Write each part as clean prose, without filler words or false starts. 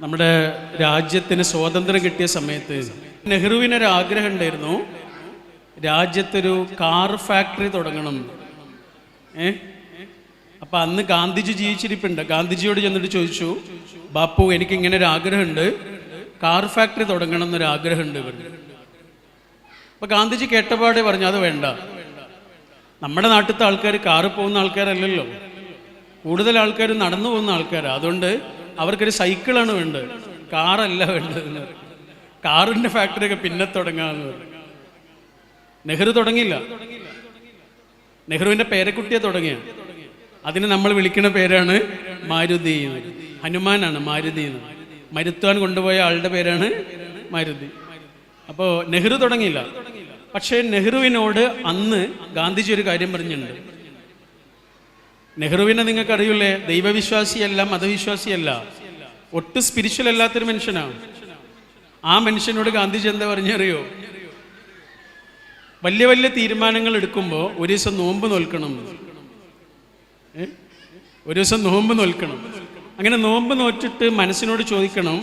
നമ്മുടെ രാജ്യത്തിന് സ്വാതന്ത്ര്യം കിട്ടിയ സമയത്ത് നെഹ്റുവിനൊരു ആഗ്രഹം ഉണ്ടായിരുന്നു, രാജ്യത്തൊരു കാർ ഫാക്ടറി തുടങ്ങണം. അപ്പം അന്ന് ഗാന്ധിജി ജീവിച്ചിരിപ്പുണ്ട്. ഗാന്ധിജിയോട് ചെന്നിട്ട് ചോദിച്ചു, ബാപ്പു എനിക്കിങ്ങനെ ഒരു ആഗ്രഹമുണ്ട്, കാർ ഫാക്ടറി തുടങ്ങണം എന്നൊരു ആഗ്രഹമുണ്ട്. അപ്പം ഗാന്ധിജി കേട്ടപാടെ പറഞ്ഞു, അത് വേണ്ട. നമ്മുടെ നാട്ടിലത്തെ ആൾക്കാർ കാറ് പോകുന്ന ആൾക്കാരല്ലല്ലോ, കൂടുതൽ ആൾക്കാർ നടന്നു പോകുന്ന ആൾക്കാരാണ്. അതുകൊണ്ട് അവർക്കൊരു സൈക്കിളാണ് വേണ്ടത്, കാറല്ല വേണ്ടത്. കാറിൻ്റെ ഫാക്ടറിയൊക്കെ പിന്നെ തുടങ്ങാമെന്ന് പറഞ്ഞു. നെഹ്റു തുടങ്ങിയില്ല. നെഹ്റുവിൻ്റെ പേരക്കുട്ടിയെ തുടങ്ങിയ. അതിന് നമ്മൾ വിളിക്കുന്ന പേരാണ് മാരുതി. ഹനുമാനാണ് മാരുതി എന്ന്. മരുത്താൻ കൊണ്ടുപോയ ആളുടെ പേരാണ് മാരുതി. അപ്പോൾ നെഹ്റു തുടങ്ങിയില്ല. പക്ഷേ നെഹ്റുവിനോട് അന്ന് ഗാന്ധിജി ഒരു കാര്യം പറഞ്ഞിട്ടുണ്ട്. നെഹ്റുവിനെ നിങ്ങൾക്കറിയില്ലേ, ദൈവവിശ്വാസിയല്ല, മതവിശ്വാസിയല്ല, ഒട്ടും സ്പിരിച്വൽ അല്ലാത്തൊരു മനുഷ്യനാണ്. ആ മനുഷ്യനോട് ഗാന്ധിജി എന്താ പറഞ്ഞറിയോ, വലിയ വലിയ തീരുമാനങ്ങൾ എടുക്കുമ്പോൾ ഒരു ദിവസം നോമ്പ് നോൽക്കണം. ഒരു ദിവസം നോമ്പ് നോൽക്കണം. അങ്ങനെ നോമ്പ് നോറ്റിട്ട് മനസ്സിനോട് ചോദിക്കണം,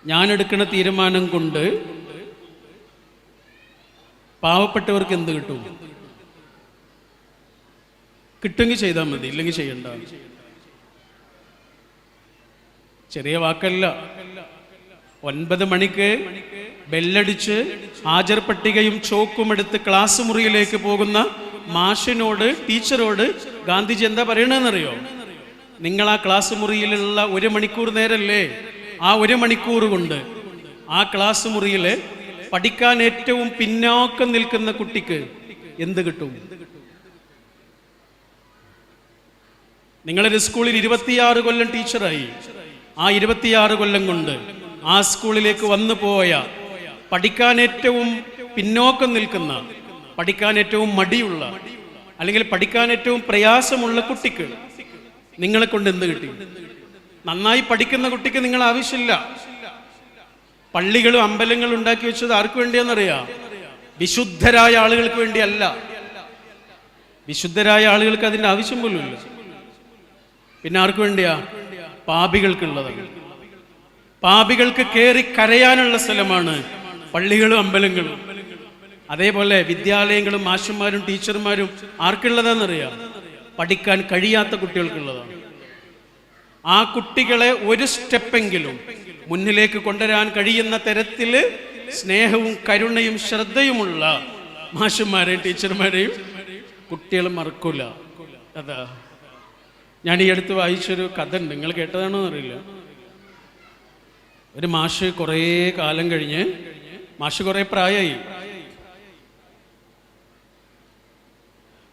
ഞാൻ എടുക്കുന്ന തീരുമാനം കൊണ്ട് പാവപ്പെട്ടവർക്ക് എന്ത് കിട്ടും? കിട്ടുമെങ്കിൽ ചെയ്താൽ മതി, ഇല്ലെങ്കിൽ ചെയ്യണ്ട. ചെറിയ വാക്കല്ല. 9 മണിക്ക് ബെല്ലടിച്ച് ഹാജർ പട്ടികയും ചോക്കും എടുത്ത് ക്ലാസ് മുറിയിലേക്ക് പോകുന്ന മാഷിനോട്, ടീച്ചറോട് ഗാന്ധിജി എന്താ പറയണെന്നറിയോ? നിങ്ങൾ ആ ക്ലാസ് മുറിയിലുള്ള 1 മണിക്കൂർ നേരല്ലേ, ആ 1 മണിക്കൂർ കൊണ്ട് ആ ക്ലാസ് മുറിയിൽ പഠിക്കാൻ ഏറ്റവും പിന്നാക്കം നിൽക്കുന്ന കുട്ടിക്ക് എന്ത് കിട്ടും? നിങ്ങളൊരു സ്കൂളിൽ 26 കൊല്ലം ടീച്ചറായി. ആ 26 കൊല്ലം കൊണ്ട് ആ സ്കൂളിലേക്ക് വന്നു പോയ, പഠിക്കാൻ ഏറ്റവും പിന്നോക്കം നിൽക്കുന്ന, പഠിക്കാൻ ഏറ്റവും മടിയുള്ള, അല്ലെങ്കിൽ പഠിക്കാൻ ഏറ്റവും പ്രയാസമുള്ള കുട്ടിക്ക് നിങ്ങളെ കൊണ്ട് എന്ത് കിട്ടി? നന്നായി പഠിക്കുന്ന കുട്ടിക്ക് നിങ്ങൾ ആവശ്യമില്ല. പള്ളികളും അമ്പലങ്ങളും ഉണ്ടാക്കി വെച്ചത് ആർക്ക് വേണ്ടിയാണെന്നറിയാം? വിശുദ്ധരായ ആളുകൾക്ക് വേണ്ടിയല്ല. വിശുദ്ധരായ ആളുകൾക്ക് അതിൻ്റെ ആവശ്യം പോലും ഇല്ല. പിന്നെ ആർക്ക് വേണ്ടിയാ? പാപികൾക്കുള്ളതാണ്. പാപികൾക്ക് കയറി കരയാനുള്ള സ്ഥലമാണ് പള്ളികളും അമ്പലങ്ങളും. അതേപോലെ വിദ്യാലയങ്ങളും മാഷന്മാരും ടീച്ചർമാരും ആർക്കുള്ളതാണെന്നറിയാം? പഠിക്കാൻ കഴിയാത്ത കുട്ടികൾക്കുള്ളതാണ്. ആ കുട്ടികളെ ഒരു സ്റ്റെപ്പെങ്കിലും മുന്നിലേക്ക് കൊണ്ടുവരാൻ കഴിയുന്ന തരത്തിൽ സ്നേഹവും കരുണയും ശ്രദ്ധയുമുള്ള മാഷന്മാരെയും ടീച്ചർമാരെയും കുട്ടികൾ മറക്കൂല. അതാ ഞാൻ ഈ അടുത്ത് വായിച്ചൊരു കഥ ഉണ്ട്, നിങ്ങൾ കേട്ടതാണോ എന്നറിയില്ല. ഒരു മാഷ് കുറേ കാലം കഴിഞ്ഞ്, മാഷ് കുറേ പ്രായമായി,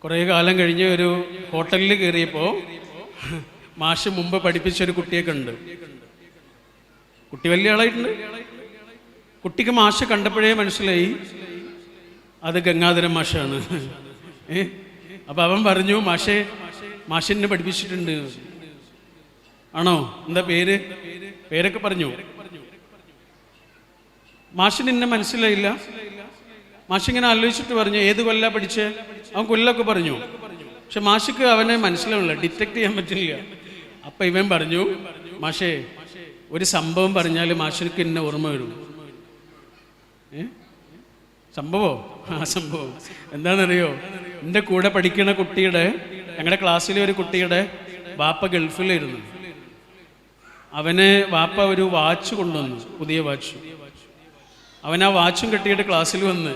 കുറേ കാലം കഴിഞ്ഞ് ഒരു ഹോട്ടലിൽ കയറിയപ്പോൾ മാഷ് മുമ്പ് പഠിപ്പിച്ചൊരു കുട്ടിയെ കണ്ട്. കുട്ടി വലിയ ആളായിട്ടുണ്ട്. കുട്ടിക്ക് മാഷ് കണ്ടപ്പോഴേ മനസ്സിലായി അത് ഗംഗാധരൻ മാഷാണ്. അപ്പം അവൻ പറഞ്ഞു, മാഷിനെ പഠിപ്പിച്ചിട്ടുണ്ട്. ആണോ? എന്താ പേര്? പേരൊക്കെ പറഞ്ഞു. മാഷിന് എന്നെ മനസ്സിലായില്ല. മാഷിങ്ങനെ ആലോചിച്ചിട്ട് പറഞ്ഞു, ഏത് കൊല്ലാ പഠിച്ചേ? അവൻ കൊല്ലമൊക്കെ പറഞ്ഞു. പക്ഷെ മാഷിക്ക് അവനെ മനസ്സിലാവില്ല, ഡിറ്റക്ട് ചെയ്യാൻ പറ്റില്ല. അപ്പം ഇവൻ പറഞ്ഞു, മാഷേ ഒരു സംഭവം പറഞ്ഞാൽ മാഷിക്ക് എന്നെ ഓർമ്മ വരും. സംഭവം? ആ സംഭവം എന്താണെന്നറിയോ? എൻ്റെ കൂടെ പഠിക്കുന്ന കുട്ടിയുടെ, ഞങ്ങളുടെ ക്ലാസ്സിലെ ഒരു കുട്ടിയുടെ വാപ്പ ഗൾഫിലായിരുന്നു. അവന് വാപ്പ ഒരു വാച്ച് കൊണ്ടുവന്നു, പുതിയ വാച്ച്. അവൻ ആ വാച്ചും കെട്ടിയിട്ട് ക്ലാസ്സിൽ വന്ന്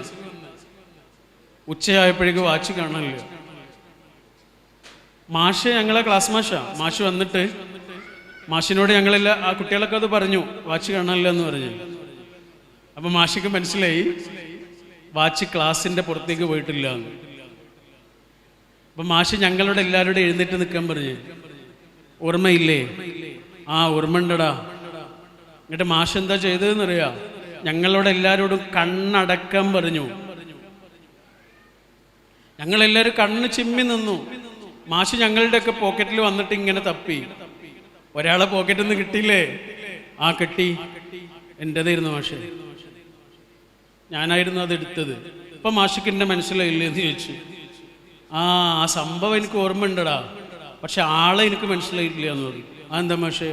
ഉച്ചയായപ്പോഴേക്ക് വാച്ച് കാണാനില്ല. മാഷ്, ഞങ്ങളെ ക്ലാസ് മാഷ് വന്നിട്ട് മാഷിനോട് ഞങ്ങളെല്ലാം, ആ കുട്ടികളൊക്കെ അത് പറഞ്ഞു, വാച്ച് കാണാനില്ല എന്ന് പറഞ്ഞു. അപ്പം മാഷിക്ക് മനസ്സിലായി വാച്ച് ക്ലാസ്സിൻ്റെ പുറത്തേക്ക് പോയിട്ടില്ല എന്ന്. അപ്പം മാഷ് ഞങ്ങളോട് എല്ലാവരോടും എഴുന്നേറ്റ് നിൽക്കാൻ പറഞ്ഞു. ഓർമ്മയില്ലേ? ആ ഓർമ്മ ഉണ്ടടാ. എന്നിട്ട് മാഷ് എന്താ ചെയ്തതെന്നറിയാ? ഞങ്ങളോട് എല്ലാവരോടും കണ്ണടക്കാൻ പറഞ്ഞു. ഞങ്ങളെല്ലാവരും കണ്ണ് ചിമ്മി നിന്നു. മാഷ് ഞങ്ങളുടെയൊക്കെ പോക്കറ്റിൽ വന്നിട്ട് ഇങ്ങനെ തപ്പി. ഒരാളെ പോക്കറ്റിൽ നിന്ന് കിട്ടിയില്ലേ? ആ കിട്ടി, എൻ്റെതായിരുന്നു മാഷ്, ഞാനായിരുന്നു അത് എടുത്തത്. ഇപ്പം മാഷിക്ക് എന്നെ മനസ്സിലായില്ലേ എന്ന് ചോദിച്ചു. ആ സംഭവം എനിക്ക് ഓർമ്മ ഉണ്ടടാ, പക്ഷെ ആളെ എനിക്ക് മനസ്സിലായിട്ടില്ല എന്ന് പറഞ്ഞു. അതെന്താ മാഷേ?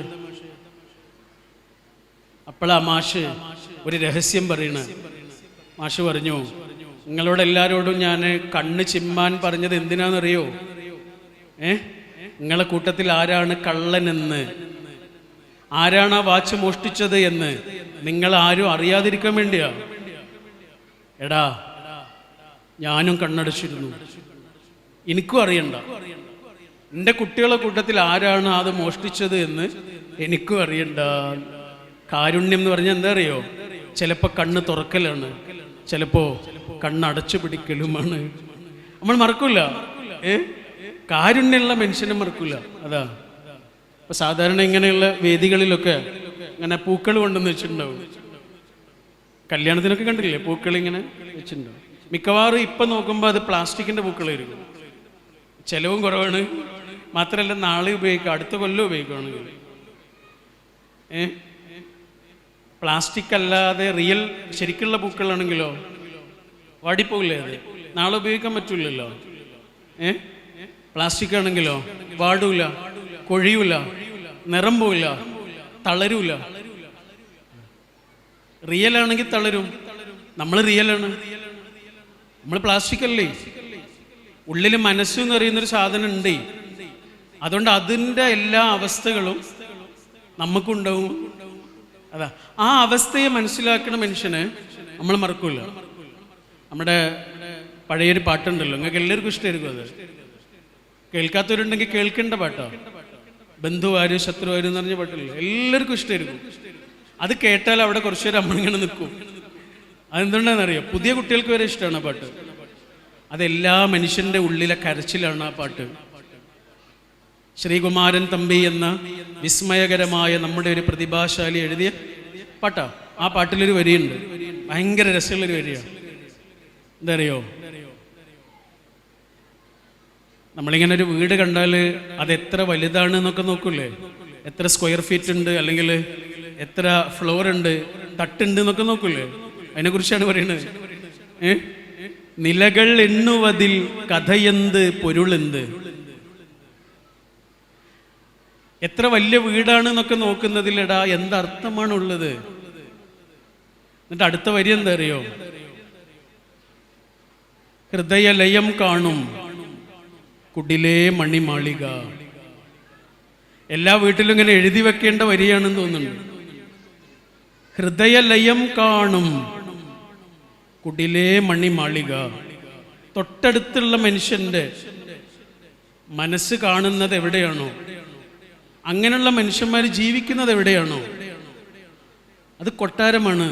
അപ്പോഴാ മാഷ് ഒരു രഹസ്യം പറയണ. മാഷ് പറഞ്ഞു, നിങ്ങളോട് എല്ലാവരോടും ഞാൻ കണ്ണ് ചിമ്മാൻ പറഞ്ഞത് എന്തിനാണെന്നറിയോ? നിങ്ങളെ കൂട്ടത്തിൽ ആരാണ് കള്ളനെന്ന്, ആരാണ് ആ വാച്ച് മോഷ്ടിച്ചത് എന്ന് നിങ്ങൾ ആരും അറിയാതിരിക്കാൻ വേണ്ടിയാ. എടാ, ഞാനും കണ്ണടച്ചിരുന്നു, എനിക്കും അറിയണ്ട. എൻ്റെ കുട്ടികളെ കൂട്ടത്തിൽ ആരാണ് അത് മോഷ്ടിച്ചത് എന്ന് എനിക്കും അറിയണ്ട. കാരുണ്യം എന്ന് പറഞ്ഞാൽ എന്താ അറിയോ? ചിലപ്പോൾ കണ്ണ് തുറക്കലാണ്, ചിലപ്പോൾ കണ്ണടച്ചു പിടിക്കലുമാണ്. നമ്മൾ മറക്കൂല. കാരുണ്യമുള്ള മനുഷ്യനെ മറക്കൂല. അതാ ഇപ്പൊ സാധാരണ ഇങ്ങനെയുള്ള വേദികളിലൊക്കെ ഇങ്ങനെ പൂക്കൾ കൊണ്ടുവന്ന് വെച്ചിട്ടുണ്ടാവും. കല്യാണത്തിനൊക്കെ കണ്ടില്ലേ പൂക്കൾ ഇങ്ങനെ വെച്ചിട്ടുണ്ടാവും. മിക്കവാറും ഇപ്പൊ നോക്കുമ്പോൾ അത് പ്ലാസ്റ്റിക്കിന്റെ പൂക്കളായിരിക്കും. ചെലവും കുറവാണ്, മാത്രമല്ല നാളെ ഉപയോഗിക്കാം, അടുത്ത കൊല്ലം ഉപയോഗിക്കുകയാണെങ്കിൽ. പ്ലാസ്റ്റിക് അല്ലാതെ റിയൽ ശരിക്കുള്ള പൂക്കളാണെങ്കിലോ വാടിപ്പോകില്ലേ? അത് നാളെ ഉപയോഗിക്കാൻ പറ്റൂലല്ലോ. പ്ലാസ്റ്റിക് ആണെങ്കിലോ വാടൂല, കൊഴിയൂല, നിറം പോവില്ല, തളരൂല. റിയൽ ആണെങ്കിൽ തളരും. നമ്മൾ റിയലാണ്, നമ്മൾ പ്ലാസ്റ്റിക് അല്ലേ. ഉള്ളിൽ മനസ്സെന്ന് പറയുന്നൊരു സാധനം ഉണ്ട്. അതുകൊണ്ട് അതിൻ്റെ എല്ലാ അവസ്ഥകളും നമുക്കുണ്ടാവും. അതാ ആ അവസ്ഥയെ മനസ്സിലാക്കുന്ന മനുഷ്യന് നമ്മൾ മറക്കൂല. നമ്മുടെ പഴയൊരു പാട്ടുണ്ടല്ലോ, നിങ്ങൾക്ക് എല്ലാവർക്കും ഇഷ്ടമായിരിക്കും. അത് കേൾക്കാത്തവരുണ്ടെങ്കിൽ കേൾക്കേണ്ട പാട്ടോ. ബന്ധുവാര് ശത്രുവാര് എന്ന് പറഞ്ഞ പാട്ടില്ലല്ലോ, എല്ലാവർക്കും ഇഷ്ടമായിരിക്കും. അത് കേട്ടാൽ അവിടെ കുറച്ചു നേരം നമ്മളിങ്ങനെ നിൽക്കും. അതെന്തുകൊണ്ടാണെന്നറിയോ? പുതിയ കുട്ടികൾക്ക് വരെ ഇഷ്ടമാണ് ആ പാട്ട്. അതെല്ലാ മനുഷ്യന്റെ ഉള്ളിലെ കരച്ചിലാണ് ആ പാട്ട്. ശ്രീകുമാരൻ തമ്പി എന്ന വിസ്മയകരമായ നമ്മുടെ ഒരു പ്രതിഭാശാലി എഴുതിയ പാട്ടാ. ആ പാട്ടിലൊരു വരിയുണ്ട്, ഭയങ്കര രസമുള്ളൊരു വരിയാണ്. എന്താ അറിയോ? നമ്മളിങ്ങനെ ഒരു വീട് കണ്ടാൽ അത് എത്ര വലുതാണ് എന്നൊക്കെ നോക്കൂലേ? എത്ര സ്ക്വയർ ഫീറ്റ് ഉണ്ട്, അല്ലെങ്കിൽ എത്ര ഫ്ലോർ ഉണ്ട്, തട്ടുണ്ട് എന്നൊക്കെ നോക്കൂലേ? അതിനെക്കുറിച്ചാണ് പറയുന്നത്. നിലകൾ എണ്ണുവതിൽ കഥയെന്ത് പൊരുളെന്ത്. എത്ര വലിയ വീടാണ് എന്നൊക്കെ നോക്കുന്നതിലെടാ എന്തർത്ഥമാണുള്ളത്? എന്നിട്ട് അടുത്ത വരി എന്താ അറിയോ? ഹൃദയലയം കാണും കുടിലേ മണിമാളിക. എല്ലാ വീട്ടിലും ഇങ്ങനെ എഴുതി വെക്കേണ്ട വരിയാണെന്ന് തോന്നുന്നുണ്ട്. ഹൃദയലയം കാണും കുടിലേ മണിമാളിക. തൊട്ടടുത്തുള്ള മനുഷ്യന്റെ മനസ്സ് കാണുന്നത് എവിടെയാണോ, അങ്ങനെയുള്ള മനുഷ്യന്മാർ ജീവിക്കുന്നത് എവിടെയാണോ അത് കൊട്ടാരമാണ്.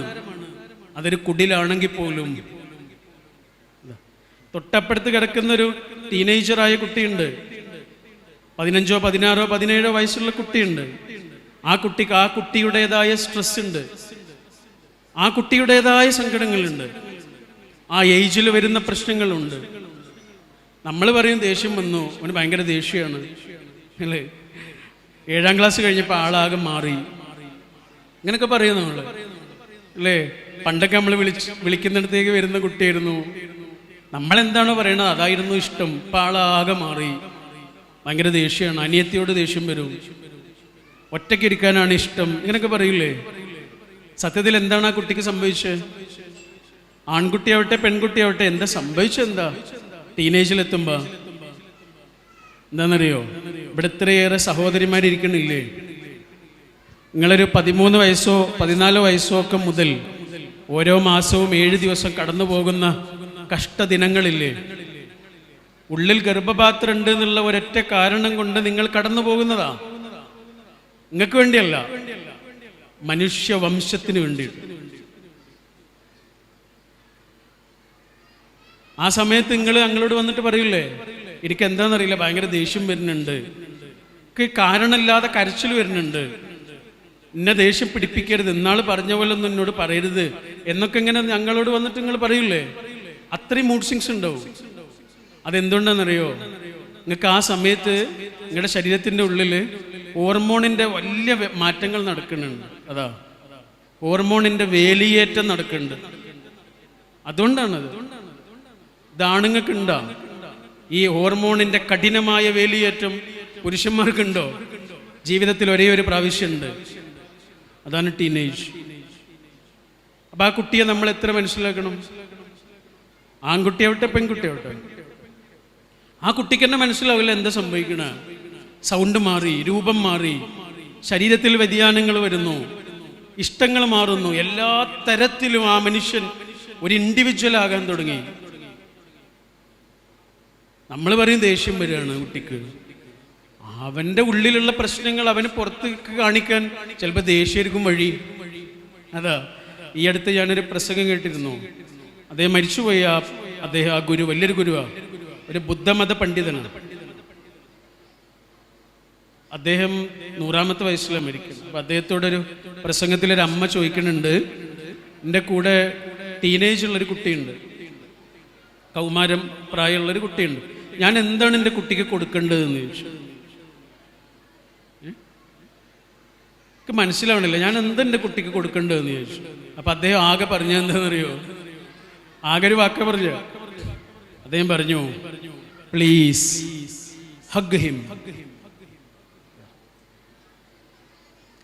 അതൊരു കുടിലാണെങ്കിൽ പോലും. തൊട്ടപ്പുറത്ത് കിടക്കുന്നൊരു ടീനേജറായ കുട്ടിയുണ്ട്, 15, 16, 17 വയസ്സുള്ള കുട്ടിയുണ്ട്. ആ കുട്ടിക്ക് ആ കുട്ടിയുടേതായ സ്ട്രെസ് ഉണ്ട്, ആ കുട്ടിയുടേതായ സങ്കടങ്ങളുണ്ട്, ആ ഏജിൽ വരുന്ന പ്രശ്നങ്ങളുണ്ട്. നമ്മൾ പറയും ദേഷ്യം വന്നു, അവന് ഭയങ്കര ദേഷ്യമാണ് അല്ലേ, 7ാം ക്ലാസ് കഴിഞ്ഞപ്പോൾ ആളാകെ മാറി, ഇങ്ങനെയൊക്കെ പറയും നമ്മൾ അല്ലേ. പണ്ടൊക്കെ നമ്മൾ വിളിക്കുന്നിടത്തേക്ക് വരുന്ന കുട്ടിയായിരുന്നു, നമ്മളെന്താണോ പറയണത് അതായിരുന്നു ഇഷ്ടം. ഇപ്പം ആളാകെ മാറി, ഭയങ്കര ദേഷ്യമാണ്, അനിയത്തിയോട് ദേഷ്യം വരും, ഒറ്റയ്ക്കിരിക്കാനാണ് ഇഷ്ടം, ഇങ്ങനെയൊക്കെ പറയില്ലേ. സത്യത്തിൽ എന്താണ് ആ കുട്ടിക്ക് സംഭവിച്ചത്? ആൺകുട്ടിയാവട്ടെ പെൺകുട്ടിയാവട്ടെ എന്താ സംഭവിച്ചെന്താ? ടീനേജിലെത്തുമ്പോ എന്താണെന്നറിയോ? ഇവിടെ ഇത്രയേറെ സഹോദരിമാരിക്കണില്ലേ? നിങ്ങളൊരു 13 വയസ്സോ 14 വയസ്സോ ഒക്കെ മുതൽ ഓരോ മാസവും 7 ദിവസം കടന്നു പോകുന്ന കഷ്ടദിനങ്ങളില്ലേ? ഉള്ളിൽ ഗർഭപാത്രം ഉണ്ട് എന്നുള്ള ഒരൊറ്റ കാരണം കൊണ്ട് നിങ്ങൾ കടന്നു പോകുന്നതാ. നിങ്ങൾക്ക് വേണ്ടിയല്ല, മനുഷ്യവംശത്തിന് വേണ്ടിയിട്ട്. ആ സമയത്ത് നിങ്ങൾ ഞങ്ങളോട് വന്നിട്ട് പറയില്ലേ, എനിക്ക് എന്താണെന്നറിയില്ല, ഭയങ്കര ദേഷ്യം വരുന്നുണ്ട്, എനിക്ക് കാരണമില്ലാതെ കരച്ചിൽ വരുന്നുണ്ട്, എന്നെ ദേഷ്യം പിടിപ്പിക്കരുത്, ഇന്നാൾ പറഞ്ഞ പോലെ ഒന്നും എന്നോട് പറയരുത് എന്നൊക്കെ ഇങ്ങനെ ഞങ്ങളോട് വന്നിട്ട് നിങ്ങൾ പറയില്ലേ? അത്രയും മൂഡ് സ്വിങ്സ് ഉണ്ടാവും. അതെന്തുകൊണ്ടാണെന്നറിയോ? നിങ്ങൾക്ക് ആ സമയത്ത് നിങ്ങളുടെ ശരീരത്തിൻ്റെ ഉള്ളിൽ ഹോർമോണിൻ്റെ വലിയ മാറ്റങ്ങൾ നടക്കുന്നുണ്ട്. അതാ ഹോർമോണിൻ്റെ വേലിയേറ്റം നടക്കുന്നുണ്ട്. അതുകൊണ്ടാണത്. ഇതാണുങ്ങൾക്കുണ്ടോ ഈ ഹോർമോണിൻ്റെ കഠിനമായ വേലിയേറ്റം? പുരുഷന്മാർക്കുണ്ടോ? ജീവിതത്തിൽ ഒരേ ഒരു പ്രാവശ്യമുണ്ട്. അതാണ് ടീനേജ്. അപ്പം ആ കുട്ടിയെ നമ്മൾ എത്ര മനസ്സിലാക്കണം? ആൺകുട്ടിയാവട്ടെ പെൺകുട്ടിയാവട്ടെ, ആ കുട്ടിക്ക് തന്നെ മനസ്സിലാവില്ല എന്താ സംഭവിക്കണ. സൗണ്ട് മാറി, രൂപം മാറി, ശരീരത്തിൽ വ്യതിയാനങ്ങൾ വരുന്നു, ഇഷ്ടങ്ങൾ മാറുന്നു, എല്ലാ തരത്തിലും ആ മനുഷ്യൻ ഒരു ഇൻഡിവിജ്വൽ ആകാൻ തുടങ്ങി. നമ്മൾ പറയും ദേഷ്യം വരികയാണ് കുട്ടിക്ക്. അവൻ്റെ ഉള്ളിലുള്ള പ്രശ്നങ്ങൾ അവന് പുറത്തേക്ക് കാണിക്കാൻ ചിലപ്പോൾ ദേഷ്യമായിരിക്കും വഴി. അതാ ഈ അടുത്ത് ഞാനൊരു പ്രസംഗം കേട്ടിരുന്നു. അദ്ദേഹം മരിച്ചുപോയി. അദ്ദേഹം ആ ഗുരു വലിയൊരു ഗുരുവാണ്, ഒരു ബുദ്ധമത പണ്ഡിതനാണ്. അദ്ദേഹം 100ാമത്തെ വയസ്സിലാണ് മരിക്കുന്നത്. അപ്പം അദ്ദേഹത്തോടൊരു പ്രസംഗത്തിലൊരു അമ്മ ചോദിക്കുന്നുണ്ട്, എൻ്റെ കൂടെ ടീനേജ് ഉള്ളൊരു കുട്ടിയുണ്ട്, കൗമാരം പ്രായമുള്ളൊരു കുട്ടിയുണ്ട്, ഞാൻ എന്താണ് എൻ്റെ കുട്ടിക്ക് കൊടുക്കേണ്ടതെന്ന് ചോദിച്ചു. എനിക്ക് മനസ്സിലാവണില്ല, ഞാൻ എന്താ എൻ്റെ കുട്ടിക്ക് കൊടുക്കേണ്ടതെന്ന് ചോദിച്ചു. അപ്പം അദ്ദേഹം ആകെ പറഞ്ഞതെന്താണെന്നറിയോ? ആകെ ഒരു വാക്ക പറഞ്ഞ അദ്ദേഹം പറഞ്ഞു, പ്ലീസ് ഹഗ് ഹിം.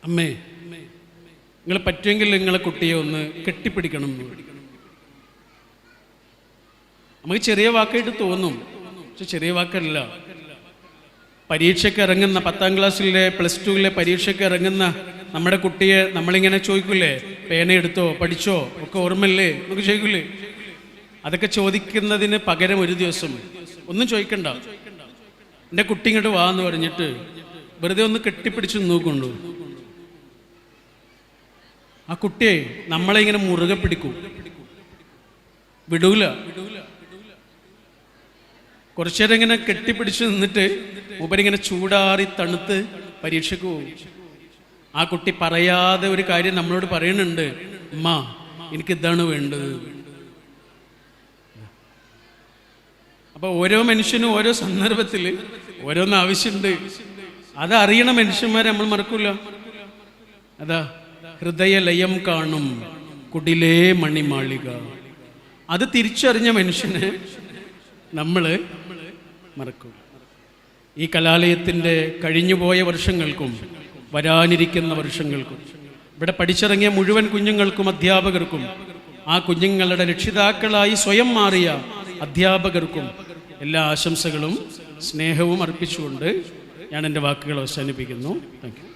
അമ്മേ, നിങ്ങൾ പറ്റുമെങ്കിൽ നിങ്ങളെ കുട്ടിയെ ഒന്ന് കെട്ടിപ്പിടിക്കണം. നമുക്ക് ചെറിയ വാക്കായിട്ട് തോന്നും, പക്ഷെ ചെറിയ വാക്കല്ല. പരീക്ഷയ്ക്ക് ഇറങ്ങുന്ന 10ാം ക്ലാസ്സിലെ പ്ലസ് 2 പരീക്ഷയ്ക്ക് ഇറങ്ങുന്ന നമ്മുടെ കുട്ടിയെ നമ്മളിങ്ങനെ ചോദിക്കൂലേ, പേനയെടുത്തോ പഠിച്ചോ ഒക്കെ ഓർമ്മല്ലേ നമുക്ക് ചോദിക്കൂലേ? അതൊക്കെ ചോദിക്കുന്നതിന് പകരം ഒരു ദിവസം ഒന്നും ചോദിക്കണ്ട, എൻ്റെ കുട്ടി ഇങ്ങോട്ട് വാ എന്ന് പറഞ്ഞിട്ട് വെറുതെ ഒന്ന് കെട്ടിപ്പിടിച്ച് നോക്കൊണ്ടു. ആ കുട്ടിയെ നമ്മളെ ഇങ്ങനെ മുറുകെ പിടിക്കും, വിടൂല. കുറച്ചു നേരം ഇങ്ങനെ കെട്ടിപ്പിടിച്ച് നിന്നിട്ട് മൂപ്പരിങ്ങനെ ചൂടാറി തണുത്ത് പരീക്ഷയ്ക്ക് പോകും. ആ കുട്ടി പറയാതെ ഒരു കാര്യം നമ്മളോട് പറയുന്നുണ്ട്, അമ്മ എനിക്കിതാണ് വേണ്ടത്. അപ്പോൾ ഓരോ മനുഷ്യനും ഓരോ സന്ദർഭത്തിൽ ഓരോന്ന് ആവശ്യമുണ്ട്. അതറിയണ മനുഷ്യന്മാരെ നമ്മൾ മറക്കൂല. അതാ ഹൃദയലയം കാണും കുടിലേ മണിമാളിക. അത് തിരിച്ചറിഞ്ഞ മനുഷ്യനെ നമ്മൾ മറക്കും. ഈ കലാലയത്തിൻ്റെ കഴിഞ്ഞുപോയ വർഷങ്ങൾക്കും വരാനിരിക്കുന്ന വർഷങ്ങൾക്കും ഇവിടെ പഠിച്ചിറങ്ങിയ മുഴുവൻ കുഞ്ഞുങ്ങൾക്കും അധ്യാപകർക്കും ആ കുഞ്ഞുങ്ങളുടെ രക്ഷിതാക്കളായി സ്വയം മാറിയ അധ്യാപകർക്കും എല്ലാ ആശംസകളും സ്നേഹവും അർപ്പിച്ചുകൊണ്ട് ഞാൻ എൻ്റെ വാക്കുകൾ അവസാനിപ്പിക്കുന്നു. Thank you.